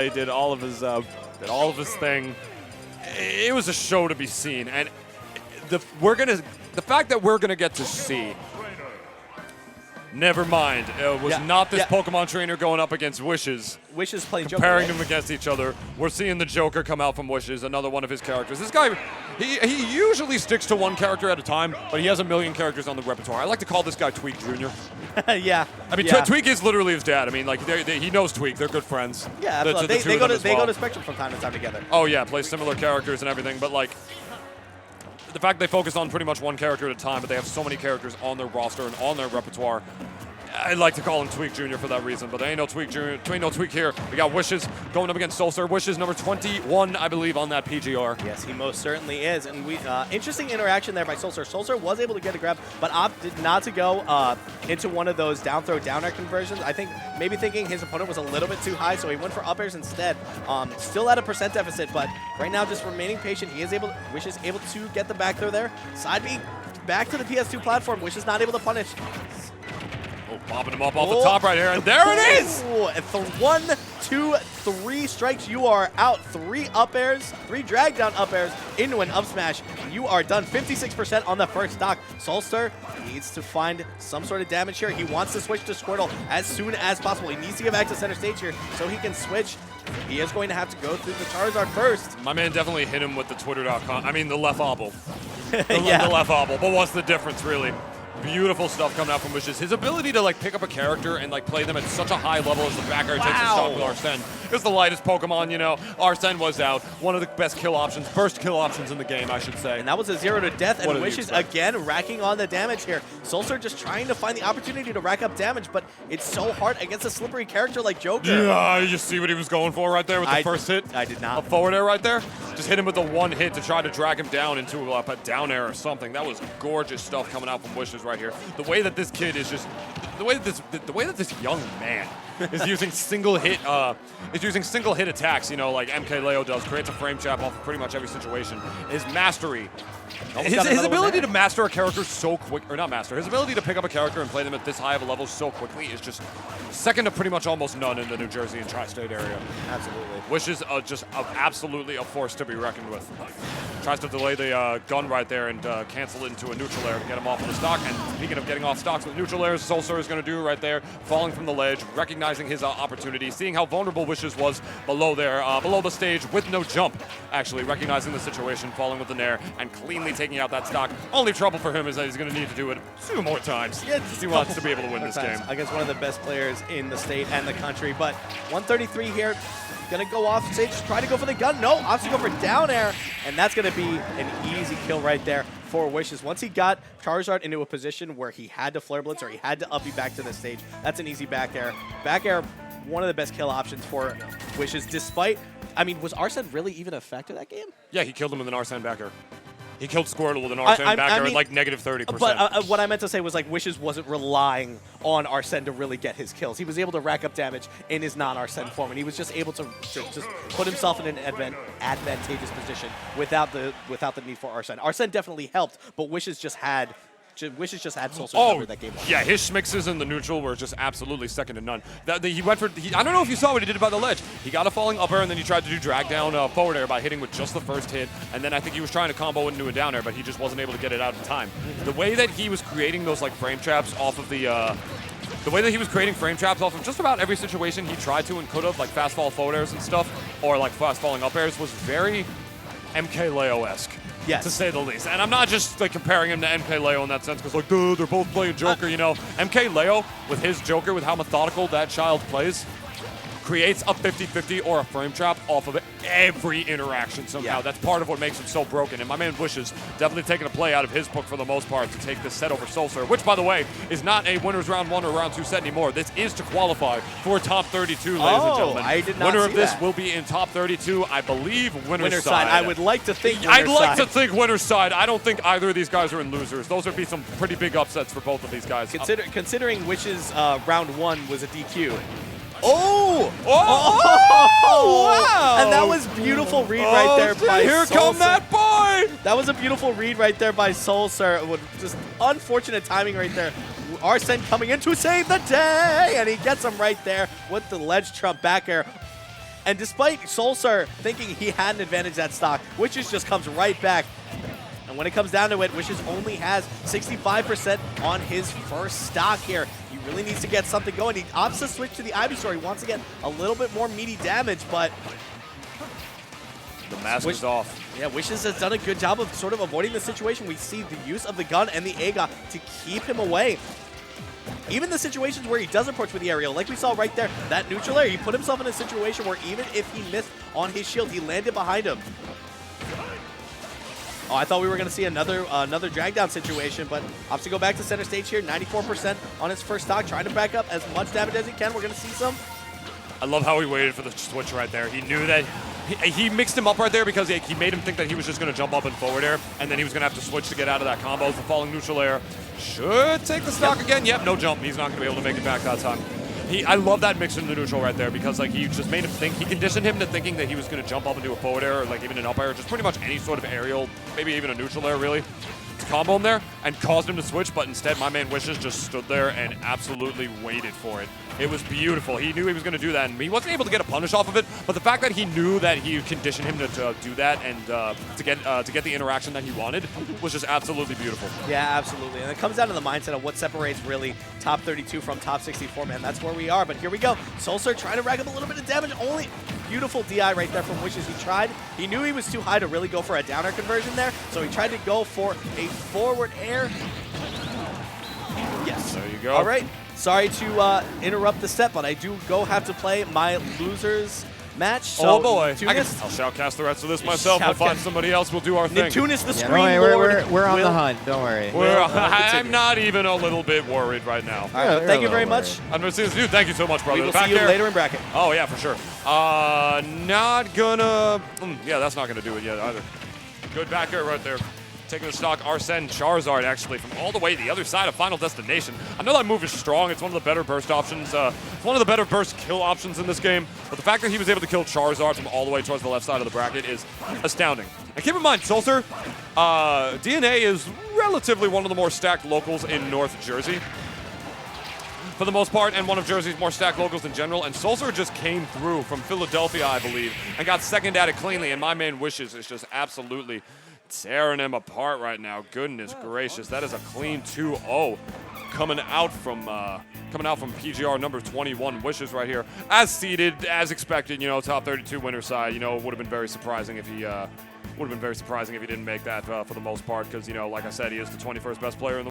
He did all of his thing. It was a show to be seen, and the fact that we're gonna get to see. Never mind. It was not this Pokemon trainer going up against Wishes. Wishes playing Joker. Comparing them against each other. We're seeing the Joker come out from Wishes, another one of his characters. This guy, he usually sticks to one character at a time, but he has a million characters on the repertoire. I like to call this guy Tweak Jr. Yeah. I mean, Tweak is literally his dad. I mean, like, he knows Tweak. They're good friends. Yeah, absolutely. They go to Spectrum from time to time together. Oh, yeah, play similar characters and everything, but, like, the fact they focus on pretty much one character at a time, but they have so many characters on their roster and on their repertoire, I like to call him Tweak Jr. for that reason, but there ain't no Tweak Jr. Ain't no Tweak here. We got Wishes going up against SoulSur. Wishes number 21, I believe, on that PGR. Yes, he most certainly is. And we interesting interaction there by SoulSur. SoulSur was able to get a grab, but opted not to go into one of those down throw down air conversions. I think maybe thinking his opponent was a little bit too high, so he went for up airs instead. Still at a percent deficit, but right now just remaining patient. He is able, Wishes able to get the back throw there. Side B back to the PS2 platform. Wishes not able to punish. Oh, popping him up off the top right here, and there it is! For 1, 2, 3 strikes, you are out. 3 up airs, 3 drag down up airs into an up smash. You are done. 56% on the first stock. SoulSur needs to find some sort of damage here. He wants to switch to Squirtle as soon as possible. He needs to get back to center stage here so he can switch. He is going to have to go through the Charizard first. My man definitely hit him with the Twitter.com. I mean, the left obble. The Yeah. left obble. But what's the difference, really? Beautiful stuff coming out from Wishes. His ability to, like, pick up a character and, like, play them at such a high level as the back air takes a shot with Arsene. It's the lightest Pokemon, you know. Arsene was out. One of the best kill options, first kill options in the game, I should say. And that was a 0 to death, and Wishes again racking on the damage here. SoulSur just trying to find the opportunity to rack up damage, but it's so hard against a slippery character like Joker. Yeah, you see what he was going for right there with the first hit? I did not. A forward air right there? Just hit him with the one hit to try to drag him down into a down air or something. That was gorgeous stuff coming out from Wishes right here. The way that this kid is just, the way that this young man is using single hit attacks, you know, like MK Leo does, creates a frame trap off of pretty much every situation. His mastery, his ability to master a character so quick, or not master, his ability to pick up a character and play them at this high of a level so quickly is just second to pretty much almost none in the New Jersey and tri-state area. Absolutely. Wishes just absolutely a force to be reckoned with. Tries to delay the gun right there and cancel it into a neutral air to get him off of the stock. And speaking of getting off stocks with neutral airs, SoulSur is going to do right there, falling from the ledge, recognizing his opportunity, seeing how vulnerable Wishes was below there, below the stage with no jump, actually recognizing the situation, falling with the nair, and cleanly taking out that stock. Only trouble for him is that he's going to need to do it 2 more times. Yeah, he wants to be able to win this game against one of the best players in the state and the country. But 133 here. Gonna go off stage, try to go for the gun. No, opts to go for down air, and that's gonna be an easy kill right there for Wishes. Once he got Charizard into a position where he had to Flare Blitz or he had to uppy back to the stage, that's an easy back air. Back air, one of the best kill options for Wishes, despite, I mean, was Arsene really even a factor that game? Yeah, he killed him with an Arsene back air. He killed Squirtle with an Arsene back air at like negative 30%. But what I meant to say was, like, Wishes wasn't relying on Arsene to really get his kills. He was able to rack up damage in his non-Arsene form, and he was just able to just put himself in an advantageous position without the need for Arsene. Arsene definitely helped, but Wishes just had SoulSur covered that game. Yeah, his schmixes in the neutral were just absolutely second to none. He went for, I don't know if you saw what he did by the ledge. He got a falling up air, and then he tried to do drag down forward air by hitting with just the first hit, and then I think he was trying to combo into a down air, but he just wasn't able to get it out in time. The way that he was creating those like frame traps off of the way that he was creating frame traps off of just about every situation he tried to and could have, like fast fall forward airs and stuff, or like fast falling up airs, was very MK Leo-esque. Yes. To say the least. And I'm not just like comparing him to MK Leo in that sense, because like, dude, they're both playing Joker, you know. MK Leo, with his Joker, with how methodical that child plays, creates a 50-50 or a frame trap off of every interaction somehow. Yeah. That's part of what makes him so broken. And my man Wishes definitely taking a play out of his book for the most part to take this set over SoulSur, which, by the way, is not a winner's round 1 or round 2 set anymore. This is to qualify for top 32, ladies and gentlemen. I did not Winner see of this that. will be in top 32, I believe, winner's side. I would like to think I'd like to think winner's side. I don't think either of these guys are in losers. Those would be some pretty big upsets for both of these guys. Considering Wishes round 1 was a DQ. Oh! Wow! And that was beautiful read right there by Here SoulSur. come that boy! That was a beautiful read right there by SoulSur. With just unfortunate timing right there. Arsene coming in to save the day, and he gets him right there with the ledge trump back air. And despite SoulSur thinking he had an advantage at stock, Wishes just comes right back. And when it comes down to it, Wishes only has 65% on his first stock here. He really needs to get something going. He opts to switch to the Ivysaur. He wants to get a little bit more meaty damage, but the mask is off. Yeah, Wishes has done a good job of sort of avoiding the situation. We see the use of the gun and the AGA to keep him away. Even the situations where he does approach with the aerial, like we saw right there, that neutral air, he put himself in a situation where even if he missed on his shield, he landed behind him. Oh, I thought we were going to see another drag down situation, but opts to go back to center stage here. 94% on his first stock, trying to back up as much damage as he can. We're going to see some. I love how he waited for the switch right there. He knew that he mixed him up right there because he made him think that he was just going to jump up in forward air, and then he was going to have to switch to get out of that combo. The falling neutral air should take the stock again. Yep, no jump. He's not going to be able to make it back that time. I love that mix in the neutral right there because like he just made him think, he conditioned him to thinking that he was going to jump up into a forward air or like even an up air, just pretty much any sort of aerial, maybe even a neutral air really, to combo him there and caused him to switch, but instead my man Wishes just stood there and absolutely waited for it. It was beautiful. He knew he was going to do that, and he wasn't able to get a punish off of it, but the fact that he knew that he conditioned him to do that and to get the interaction that he wanted was just absolutely beautiful. Yeah, absolutely. And it comes down to the mindset of what separates really top 32 from top 64, man. That's where we are, but here we go. SoulSur trying to rack up a little bit of damage. Only beautiful DI right there from Wishes. He knew he was too high to really go for a down air conversion there, so he tried to go for a forward air. Yes. There you go. All right. Sorry to interrupt the set, but I do have to play my losers match. So oh boy. I'll shoutcast the rest of this myself. We'll find somebody else. We'll do our thing. Nintunis, the screen we're on the hunt. Don't worry. I'm not even a little bit worried right now. All right, well, thank you very much. I'm going to see this dude. Thank you so much, brother. We will see you later in bracket. Oh, yeah, for sure. Not gonna... yeah, that's not going to do it yet either. Good back air right there. Taking the stock, Arsene Charizard, actually, from all the way to the other side of Final Destination. I know that move is strong. It's one of the better burst options. It's one of the better burst kill options in this game. But the fact that he was able to kill Charizard from all the way towards the left side of the bracket is astounding. And keep in mind, SoulSur, DNA is relatively one of the more stacked locals in North Jersey, for the most part, and one of Jersey's more stacked locals in general. And SoulSur just came through from Philadelphia, I believe, and got second at it cleanly. And my man Wishes is just absolutely tearing him apart right now. Goodness gracious, that is a clean 2-0 coming out from PGR number 21. Wishes right here, as seeded, as expected. You know, top 32 winner side. You know, it would have been very surprising if he didn't make that for the most part, because you know, like I said, he is the 21st best player in the